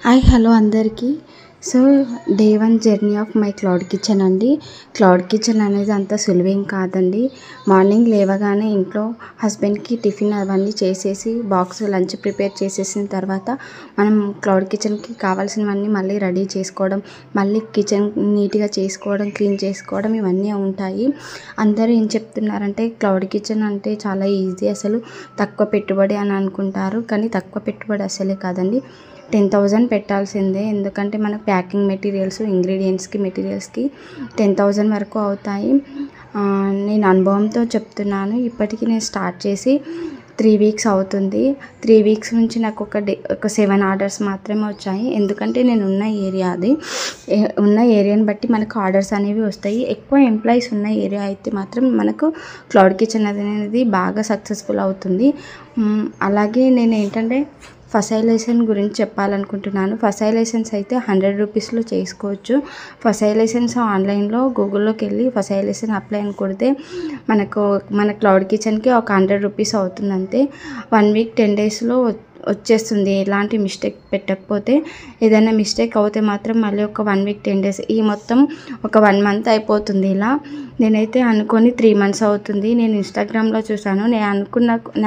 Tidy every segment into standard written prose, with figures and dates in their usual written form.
Hi hello అందరికీ. So day 1 journey of my cloud kitchen అండి. Cloud kitchen అనేది అంత సులువేం కాదండి. మార్నింగ్ లేవగానే ఇంట్లో హస్బెండ్కి టిఫిన్ అవన్నీ చేసేసి బాక్స్ లంచ్ ప్రిపేర్ చేసేసిన తర్వాత మనం క్లౌడ్ కిచెన్కి కావాల్సినవన్నీ మళ్ళీ రెడీ చేసుకోవడం, మళ్ళీ కిచెన్ నీట్గా చేసుకోవడం, క్లీన్ చేసుకోవడం ఇవన్నీ ఉంటాయి. అందరూ ఏం చెప్తున్నారంటే క్లౌడ్ కిచెన్ అంటే చాలా ఈజీ, అసలు తక్కువ పెట్టుబడి అని అనుకుంటారు. కానీ తక్కువ పెట్టుబడి అసలే కాదండి. 10,000 పెట్టాల్సిందే. ఎందుకంటే మనకు ప్యాకింగ్ మెటీరియల్స్, ఇంగ్రీడియంట్స్కి మెటీరియల్స్కి 10,000 వరకు అవుతాయి. నేను అనుభవంతో చెప్తున్నాను. ఇప్పటికీ నేను స్టార్ట్ చేసి 3 వీక్స్ అవుతుంది. 3 వీక్స్ నుంచి నాకు ఒక 7 ఆర్డర్స్ మాత్రమే వచ్చాయి. ఎందుకంటే నేను ఉన్న ఏరియాని బట్టి మనకు ఆర్డర్స్ అనేవి వస్తాయి. ఎక్కువ ఎంప్లాయీస్ ఉన్న ఏరియా అయితే మాత్రం మనకు క్లౌడ్ కిచెన్ అనేది బాగా సక్సెస్ఫుల్ అవుతుంది. అలాగే నేను ఏంటంటే ఫసైలేషన్ గురించి చెప్పాలనుకుంటున్నాను. ఫసైలేషన్స్ అయితే 100 రూపీస్లో చేసుకోవచ్చు. ఫసైలేషన్స్ ఆన్లైన్లో గూగుల్లోకి వెళ్ళి ఫసైలేషన్ అప్లై అని కొడితే మన క్లౌడ్ కిచెన్కి ఒక 100 రూపీస్ అవుతుంది అంతే. 1 వీక్ 10 డేస్లో వచ్చేస్తుంది. ఎలాంటి మిస్టేక్ పెట్టకపోతే. ఏదైనా మిస్టేక్ అవుతే మాత్రం మళ్ళీ ఒక 1 వీక్ 10 డేస్, ఈ మొత్తం ఒక 1 మంత్ అయిపోతుంది. ఇలా నేనైతే అనుకొని 3 మంత్స్ అవుతుంది. నేను ఇన్స్టాగ్రామ్లో చూసాను. నేను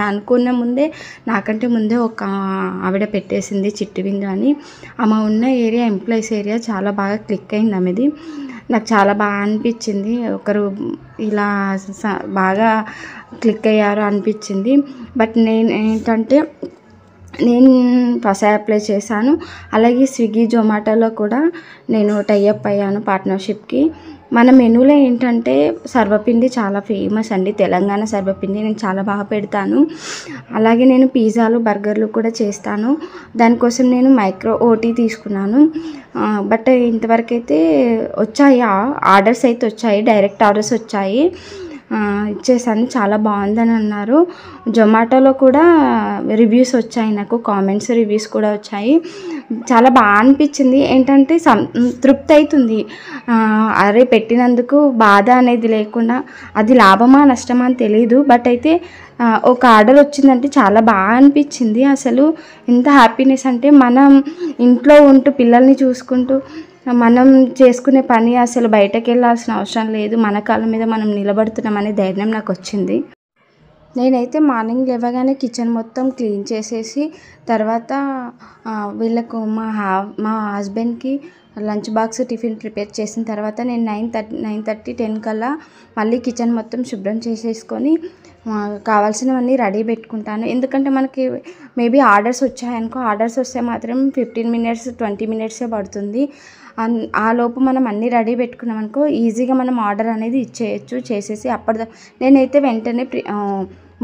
అనుకున్న ముందే, నాకంటే ముందే ఒక ఆవిడ పెట్టేసింది, చిట్టి బిందు అని. ఆమె ఉన్న ఏరియా, ఎంప్లాయీస్ ఏరియా చాలా బాగా క్లిక్ అయింది ఆమెది. నాకు చాలా బాగా అనిపించింది. ఒకరు ఇలా బాగా క్లిక్ అయ్యారు అనిపించింది. బట్ నేను ఫస్ట్ అప్లై చేశాను. అలాగే స్విగ్గీ, జొమాటోలో కూడా నేను టైఅప్ అయ్యాను పార్ట్నర్షిప్కి. మన మెనూలో ఏంటంటే సర్వపిండి చాలా ఫేమస్ అండి. తెలంగాణ సర్వపిండి నేను చాలా బాగా పెడతాను. అలాగే నేను పిజ్జాలు, బర్గర్లు కూడా చేస్తాను. దానికోసం నేను మైక్రో ఓటీ తీసుకున్నాను. బట్ ఇంతవరకు అయితే వచ్చాయి, ఆర్డర్స్ అయితే వచ్చాయి, డైరెక్ట్ ఆర్డర్స్ వచ్చాయి. ఇచ్చేసాను. చాలా బాగుందని అన్నారు. జొమాటోలో కూడా రివ్యూస్ వచ్చాయి, నాకు కామెంట్స్, రివ్యూస్ కూడా వచ్చాయి. చాలా బాగా అనిపించింది. ఏంటంటే తృప్తి అవుతుంది. అరే పెట్టినందుకు బాధ అనేది లేకుండా, అది లాభమా నష్టమా అని తెలీదు. బట్ అయితే ఒక ఆర్డర్ వచ్చిందంటే చాలా బాగా అనిపించింది. అసలు ఎంత హ్యాపీనెస్ అంటే మనం ఇంట్లో ఉంటూ పిల్లల్ని చూసుకుంటూ మనం చేసుకునే పని, అసలు బయటకు వెళ్ళాల్సిన అవసరం లేదు. మన కాళ్ళ మీద మనం నిలబడుతున్నామనే ధైర్యం నాకు వచ్చింది. నేనైతే మార్నింగ్ లేవగానే కిచెన్ మొత్తం క్లీన్ చేసేసి తర్వాత వీళ్ళకు మా హస్బెండ్కి లంచ్ బాక్స్ టిఫిన్ ప్రిపేర్ చేసిన తర్వాత నేను 9:30 10 కల్లా మళ్ళీ కిచెన్ మొత్తం శుభ్రం చేసేసుకొని కావాల్సినవన్నీ రెడీ పెట్టుకుంటాను. ఎందుకంటే మనకి మేబీ ఆర్డర్స్ వచ్చాయనుకో, ఆర్డర్స్ వస్తే మాత్రం 15 మినిట్స్ 20 మినిట్సే పడుతుంది. ఆ లోపు మనం అన్నీ రెడీ పెట్టుకున్నాం అనుకో, ఈజీగా మనం ఆర్డర్ అనేది ఇచ్చేయచ్చు. చేసేసి నేనైతే వెంటనే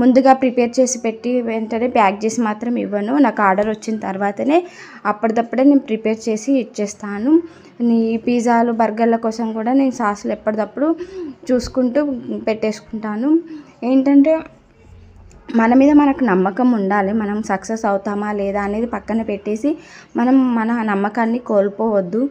ముందుగా ప్రిపేర్ చేసి పెట్టి వెంటనే ప్యాక్ చేసి మాత్రం ఇవ్వను. నాకు ఆర్డర్ వచ్చిన తర్వాతనే అప్పటిదప్పుడే నేను ప్రిపేర్ చేసి ఇచ్చేస్తాను. ఈ పిజ్జాలు, బర్గర్ల కోసం కూడా నేను సాసులు ఎప్పటిదప్పుడు చూసుకుంటూ పెట్టేసుకుంటాను. ఏంటంటే మన మీద మనకు నమ్మకం ఉండాలి. మనం సక్సెస్ అవుతామా లేదా అనేది పక్కన పెట్టేసి మనం మన నమ్మకాన్ని కోల్పోవద్దు.